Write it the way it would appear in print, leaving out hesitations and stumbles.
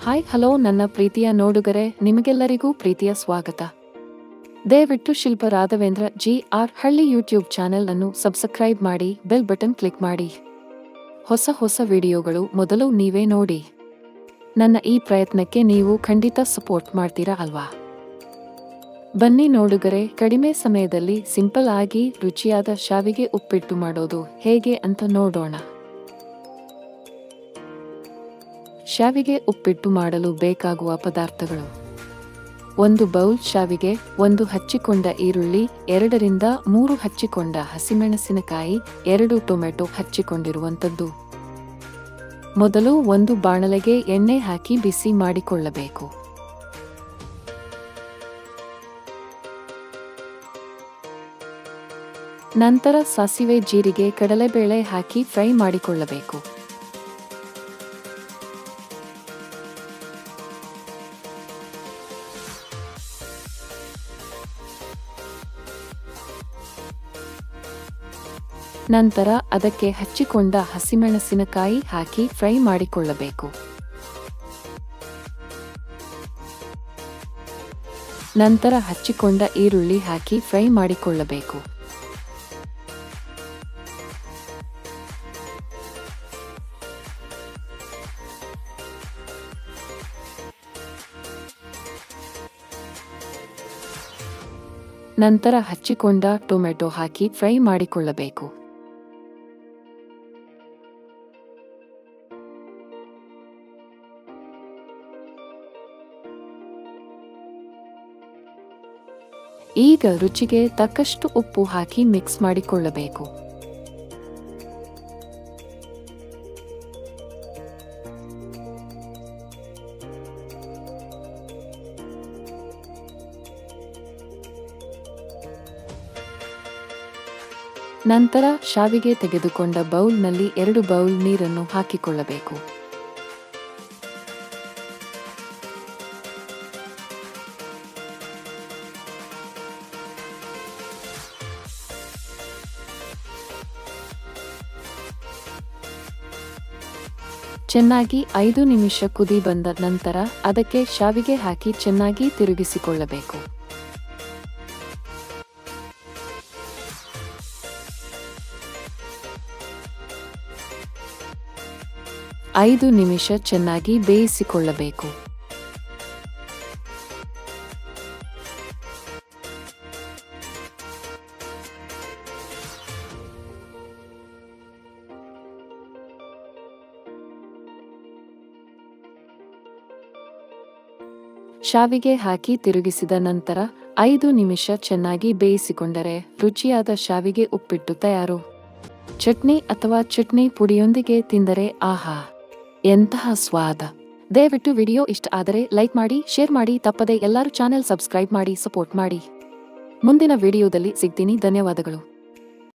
Hi hello ನನ್ನ ಪ್ರೀತಿಯ ನೋಡುಗರೆ, ನಿಮಗೆಲ್ಲರಿಗೂ ಪ್ರೀತಿಯ ಸ್ವಾಗತ. ದಯವಿಟ್ಟು ಶಿಲ್ಪ ರಾಘವೇಂದ್ರ GR ಹಳ್ಳಿ ಯೂಟ್ಯೂಬ್ ಚಾನೆಲ್ ಅನ್ನು ಸಬ್ಸ್ಕ್ರೈಬ್ ಮಾಡಿ, ಬೆಲ್ ಬಟನ್ ಕ್ಲಿಕ್ ಮಾಡಿ. ಹೊಸ ವಿಡಿಯೋಗಳು ಮೊದಲು ನೀವೇ ನೋಡಿ. ನನ್ನ ಈ ಪ್ರಯತ್ನಕ್ಕೆ ನೀವು ಖಂಡಿತ ಸಪೋರ್ಟ್ ಮಾಡ್ತೀರಾ ಅಲ್ವಾ? ಬನ್ನಿ ನೋಡುಗರೆ, ಕಡಿಮೆ ಸಮಯದಲ್ಲಿ ಸಿಂಪಲ್ ಆಗಿ ರುಚಿಯಾದ ಶಾವಿಗೆ ಉಪ್ಪಿಟ್ಟು ಮಾಡೋದು ಹೇಗೆ ಅಂತ ನೋಡೋಣ. ಶಾವಿಗೆ ಉಪ್ಪಿಟ್ಟು ಮಾಡಲು ಬೇಕಾಗುವ ಪದಾರ್ಥಗಳು: 1 ಬೌಲ್ ಶಾವಿಗೆ, 1 ಹಚ್ಚಿಕೊಂಡ ಈರುಳ್ಳಿ, 2 ರಿಂದ 3 ಹಚ್ಚಿಕೊಂಡ ಹಸಿಮೆಣಸಿನಕಾಯಿ, 2 ಟೊಮೆಟೊ ಹಚ್ಚಿಕೊಂಡಿರುವಂಥದ್ದು. ಮೊದಲು ಒಂದು ಬಾಣಲೆಗೆ ಎಣ್ಣೆ ಹಾಕಿ ಬಿಸಿ ಮಾಡಿಕೊಳ್ಳಬೇಕು. ನಂತರ ಸಾಸಿವೆ, ಜೀರಿಗೆ, ಕಡಲೆಬೇಳೆ ಹಾಕಿ ಫ್ರೈ ಮಾಡಿಕೊಳ್ಳಬೇಕು. ನಂತರ ಅದಕ್ಕೆ ಹಚ್ಚಿಕೊಂಡ ಹಸಿಮೆಣಸಿನಕಾಯಿ ಹಾಕಿ ಫ್ರೈ ಮಾಡಿಕೊಳ್ಳಬೇಕು. ನಂತರ ಹಚ್ಚಿಕೊಂಡ ಈರುಳ್ಳಿ ಹಾಕಿ ಫ್ರೈ ಮಾಡಿಕೊಳ್ಳಬೇಕು. ನಂತರ ಹಚ್ಚಿಕೊಂಡ ಟೊಮೆಟೊ ಹಾಕಿ ಫ್ರೈ ಮಾಡಿಕೊಳ್ಳಬೇಕು. ಈಗ ರುಚಿಗೆ ತಕ್ಕಷ್ಟು ಉಪ್ಪು ಹಾಕಿ ಮಿಕ್ಸ್ ಮಾಡಿಕೊಳ್ಳಬೇಕು. ನಂತರ ಶಾವಿಗೆ ತೆಗೆದುಕೊಂಡ ಬೌಲ್ನಲ್ಲಿ 2 ಬೌಲ್ ನೀರನ್ನು ಹಾಕಿಕೊಳ್ಳಬೇಕು. ಚೆನ್ನಾಗಿ 5 ನಿಮಿಷ ಕುದಿ ಬಂದ ನಂತರ ಅದಕ್ಕೆ ಶಾವಿಗೆ ಹಾಕಿ ಚೆನ್ನಾಗಿ ತಿರುಗಿಸಿಕೊಳ್ಳಬೇಕು. 5 ನಿಮಿಷ ಚೆನ್ನಾಗಿ ಬೇಯಿಸಿಕೊಳ್ಳಬೇಕು. ಶಾವಿಗೆ ಹಾಕಿ ತಿರುಗಿಸಿದ ನಂತರ 5 ನಿಮಿಷ ಚೆನ್ನಾಗಿ ಬೇಯಿಸಿಕೊಂಡರೆ ರುಚಿಯಾದ ಶಾವಿಗೆ ಉಪ್ಪಿಟ್ಟು ತಯಾರು. ಚಟ್ನಿ ಅಥವಾ ಚಟ್ನಿ ಪುಡಿಯೊಂದಿಗೆ ತಿಂದರೆ ಆಹಾ, ಎಂತಹ ಸ್ವಾದ! ದಯವಿಟ್ಟು ವಿಡಿಯೋ ಇಷ್ಟ ಆದರೆ ಲೈಕ್ ಮಾಡಿ, ಶೇರ್ ಮಾಡಿ, ತಪ್ಪದೆ ಎಲ್ಲರೂ ಚಾನೆಲ್ ಸಬ್ಸ್ಕ್ರೈಬ್ ಮಾಡಿ ಸಪೋರ್ಟ್ ಮಾಡಿ. ಮುಂದಿನ ವಿಡಿಯೋದಲ್ಲಿ ಸಿಗ್ತೀನಿ. ಧನ್ಯವಾದಗಳು.